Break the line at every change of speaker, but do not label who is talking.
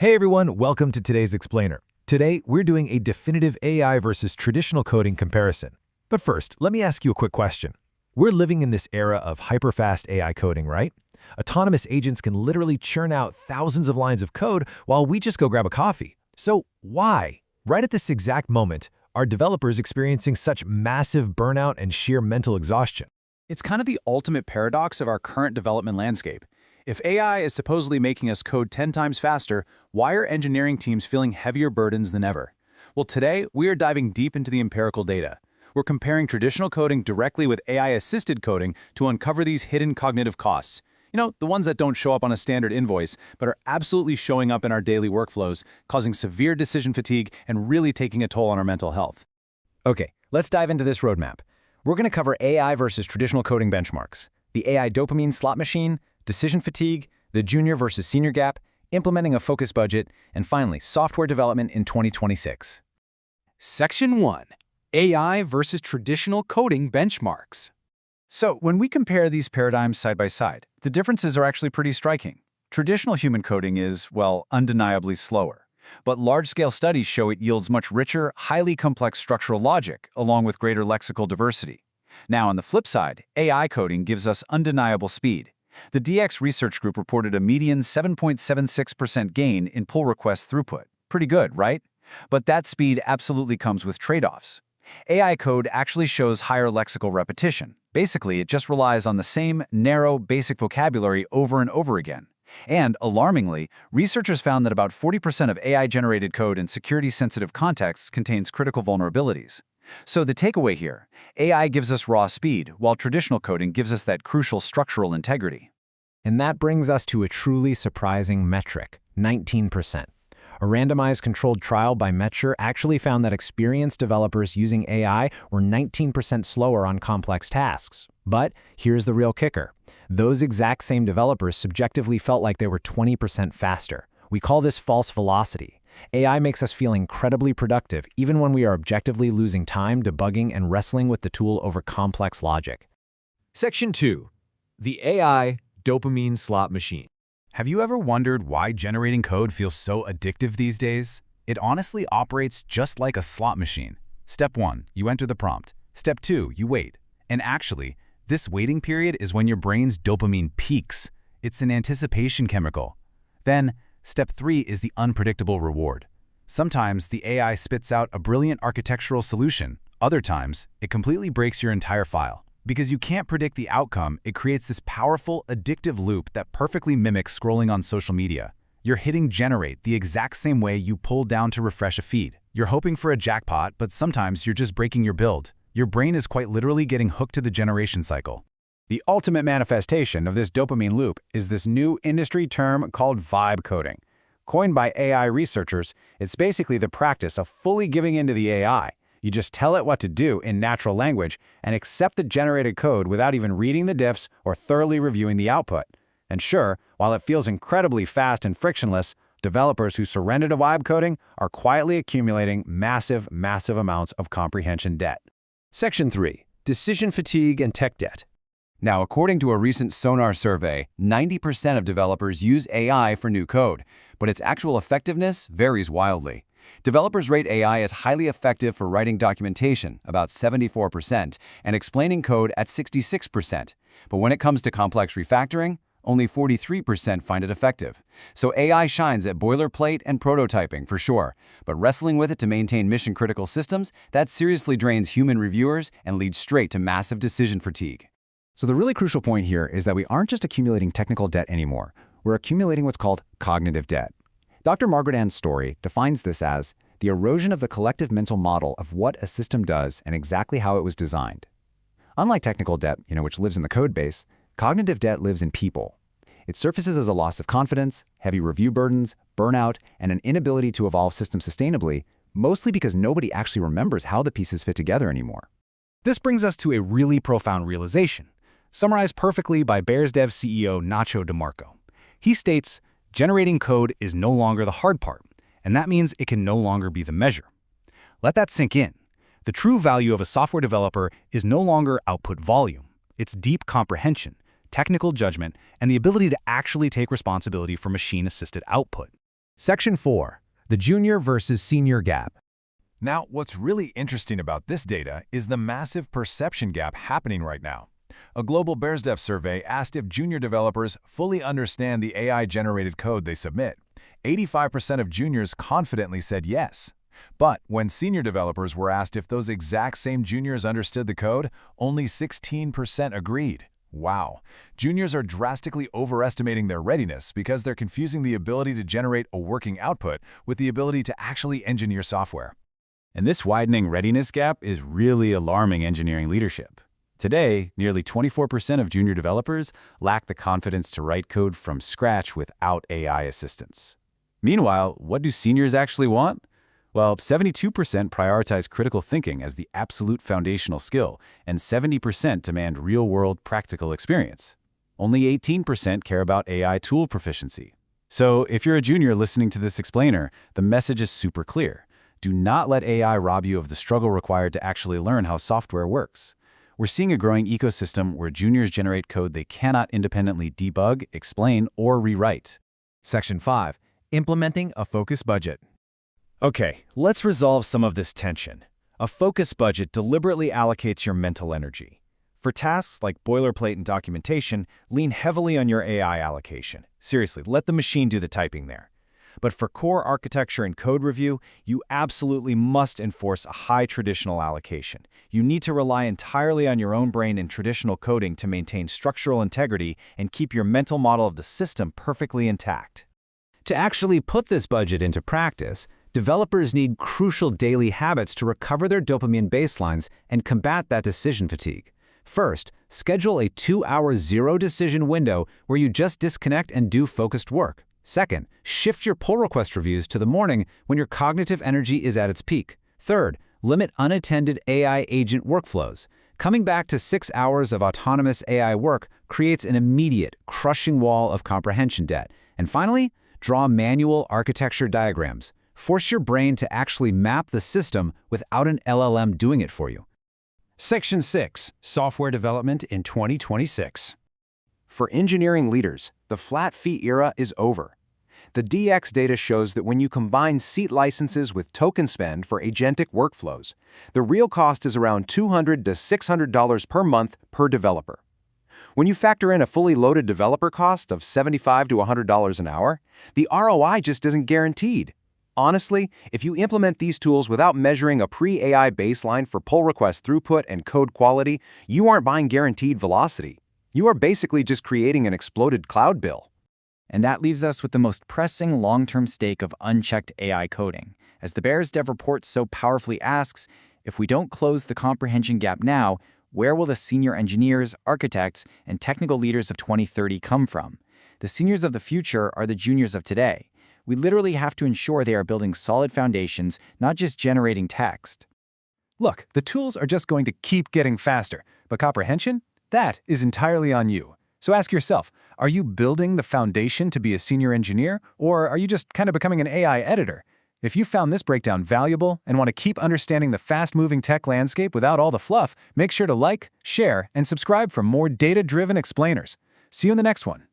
Hey everyone, welcome to today's Explainer. Today, we're doing a definitive AI versus traditional coding comparison. But first, let me ask you a quick question. We're living in this era of hyper-fast AI coding, right? Autonomous agents can literally churn out thousands of lines of code while we just go grab a coffee. So why, right at this exact moment, are developers experiencing such massive burnout and sheer mental exhaustion?
It's kind of the ultimate paradox of our current development landscape. If AI is supposedly making us code 10 times faster, why are engineering teams feeling heavier burdens than ever? Well, today, we are diving deep into the empirical data. We're comparing traditional coding directly with AI-assisted coding to uncover these hidden cognitive costs. You know, the ones that don't show up on a standard invoice, but are absolutely showing up in our daily workflows, causing severe decision fatigue and really taking a toll on our mental health.
Okay, let's dive into this roadmap. We're going to cover AI versus traditional coding benchmarks, the AI dopamine slot machine, decision fatigue, the junior versus senior gap, implementing a focused budget, and finally, software development in 2026.
Section 1. AI versus traditional coding benchmarks. So, when we compare these paradigms side by side, the differences are actually pretty striking. Traditional human coding is, well, undeniably slower. But large-scale studies show it yields much richer, highly complex structural logic, along with greater lexical diversity. Now, on the flip side, AI coding gives us undeniable speed. The DX research group reported a median 7.76% gain in pull request throughput. Pretty good, right? But that speed absolutely comes with trade-offs. AI code actually shows higher lexical repetition. Basically, it just relies on the same narrow, basic vocabulary over and over again. And, alarmingly, researchers found that about 40% of AI-generated code in security-sensitive contexts contains critical vulnerabilities. So the takeaway here, AI gives us raw speed, while traditional coding gives us that crucial structural integrity.
And that brings us to a truly surprising metric, 19%. A randomized controlled trial by Metcher actually found that experienced developers using AI were 19% slower on complex tasks. But here's the real kicker. Those exact same developers subjectively felt like they were 20% faster. We call this false velocity. AI makes us feel incredibly productive, even when we are objectively losing time debugging and wrestling with the tool over complex logic.
Section 2. The AI dopamine slot machine.
Have you ever wondered why generating code feels so addictive these days? It honestly operates just like a slot machine. Step 1, you enter the prompt. Step 2, you wait. And actually, this waiting period is when your brain's dopamine peaks. It's an anticipation chemical. Then, Step 3 is the unpredictable reward. Sometimes the AI spits out a brilliant architectural solution. Other times, it completely breaks your entire file. Because you can't predict the outcome, it creates this powerful, addictive loop that perfectly mimics scrolling on social media. You're hitting generate the exact same way you pull down to refresh a feed. You're hoping for a jackpot, but sometimes you're just breaking your build. Your brain is quite literally getting hooked to the generation cycle.
The ultimate manifestation of this dopamine loop is this new industry term called vibe coding. Coined by AI researchers, it's basically the practice of fully giving into the AI. You just tell it what to do in natural language and accept the generated code without even reading the diffs or thoroughly reviewing the output. And sure, while it feels incredibly fast and frictionless, developers who surrender to vibe coding are quietly accumulating massive amounts of comprehension debt.
Section 3. Decision fatigue and tech debt.
Now, according to a recent Sonar survey, 90% of developers use AI for new code, but its actual effectiveness varies wildly. Developers rate AI as highly effective for writing documentation, about 74%, and explaining code at 66%. But when it comes to complex refactoring, only 43% find it effective. So AI shines at boilerplate and prototyping for sure, but wrestling with it to maintain mission-critical systems, that seriously drains human reviewers and leads straight to massive decision fatigue.
So the really crucial point here is that we aren't just accumulating technical debt anymore. We're accumulating what's called cognitive debt. Dr. Margaret Ann Story defines this as the erosion of the collective mental model of what a system does and exactly how it was designed. Unlike technical debt, which lives in the code base, cognitive debt lives in people. It surfaces as a loss of confidence, heavy review burdens, burnout, and an inability to evolve systems sustainably, mostly because nobody actually remembers how the pieces fit together anymore.
This brings us to a really profound realization, summarized perfectly by Bears Dev CEO Nacho DeMarco. He states, generating code is no longer the hard part, and that means it can no longer be the measure. Let that sink in. The true value of a software developer is no longer output volume. It's deep comprehension, technical judgment, and the ability to actually take responsibility for machine-assisted output.
Section 4. The junior versus senior gap.
Now, what's really interesting about this data is the massive perception gap happening right now. A global BearsDev survey asked if junior developers fully understand the AI-generated code they submit. 85% of juniors confidently said yes. But when senior developers were asked if those exact same juniors understood the code, only 16% agreed. Wow. Juniors are drastically overestimating their readiness because they're confusing the ability to generate a working output with the ability to actually engineer software.
And this widening readiness gap is really alarming engineering leadership. Today, nearly 24% of junior developers lack the confidence to write code from scratch without AI assistance. Meanwhile, what do seniors actually want? Well, 72% prioritize critical thinking as the absolute foundational skill, and 70% demand real-world practical experience. Only 18% care about AI tool proficiency. So, if you're a junior listening to this explainer, the message is super clear. Do not let AI rob you of the struggle required to actually learn how software works. We're seeing a growing ecosystem where juniors generate code they cannot independently debug, explain, or rewrite.
Section 5. Implementing a focused budget.
Okay, let's resolve some of this tension. A focus budget deliberately allocates your mental energy. For tasks like boilerplate and documentation, lean heavily on your AI allocation. Seriously, let the machine do the typing there. But for core architecture and code review, you absolutely must enforce a high traditional allocation. You need to rely entirely on your own brain in traditional coding to maintain structural integrity and keep your mental model of the system perfectly intact.
To actually put this budget into practice, developers need crucial daily habits to recover their dopamine baselines and combat that decision fatigue. First, schedule a 2-hour zero-decision window where you just disconnect and do focused work. Second, shift your pull request reviews to the morning when your cognitive energy is at its peak. Third, limit unattended AI agent workflows. Coming back to 6 hours of autonomous AI work creates an immediate, crushing wall of comprehension debt. And finally, draw manual architecture diagrams. Force your brain to actually map the system without an LLM doing it for you.
Section 6. Software Development in 2026. For engineering leaders, the flat fee era is over. The DX data shows that when you combine seat licenses with token spend for agentic workflows, the real cost is around $200 to $600 per month per developer. When you factor in a fully loaded developer cost of $75 to $100 an hour, the ROI just isn't guaranteed. Honestly, if you implement these tools without measuring a pre-AI baseline for pull request throughput and code quality, you aren't buying guaranteed velocity. You are basically just creating an exploded cloud bill.
And that leaves us with the most pressing long-term stake of unchecked AI coding. As the BearsDev report so powerfully asks, if we don't close the comprehension gap now, where will the senior engineers, architects, and technical leaders of 2030 come from? The seniors of the future are the juniors of today. We literally have to ensure they are building solid foundations, not just generating text.
Look, the tools are just going to keep getting faster, but comprehension? That is entirely on you. So ask yourself, are you building the foundation to be a senior engineer, or are you just kind of becoming an AI editor? If you found this breakdown valuable and want to keep understanding the fast-moving tech landscape without all the fluff, make sure to like, share, and subscribe for more data-driven explainers. See you in the next one.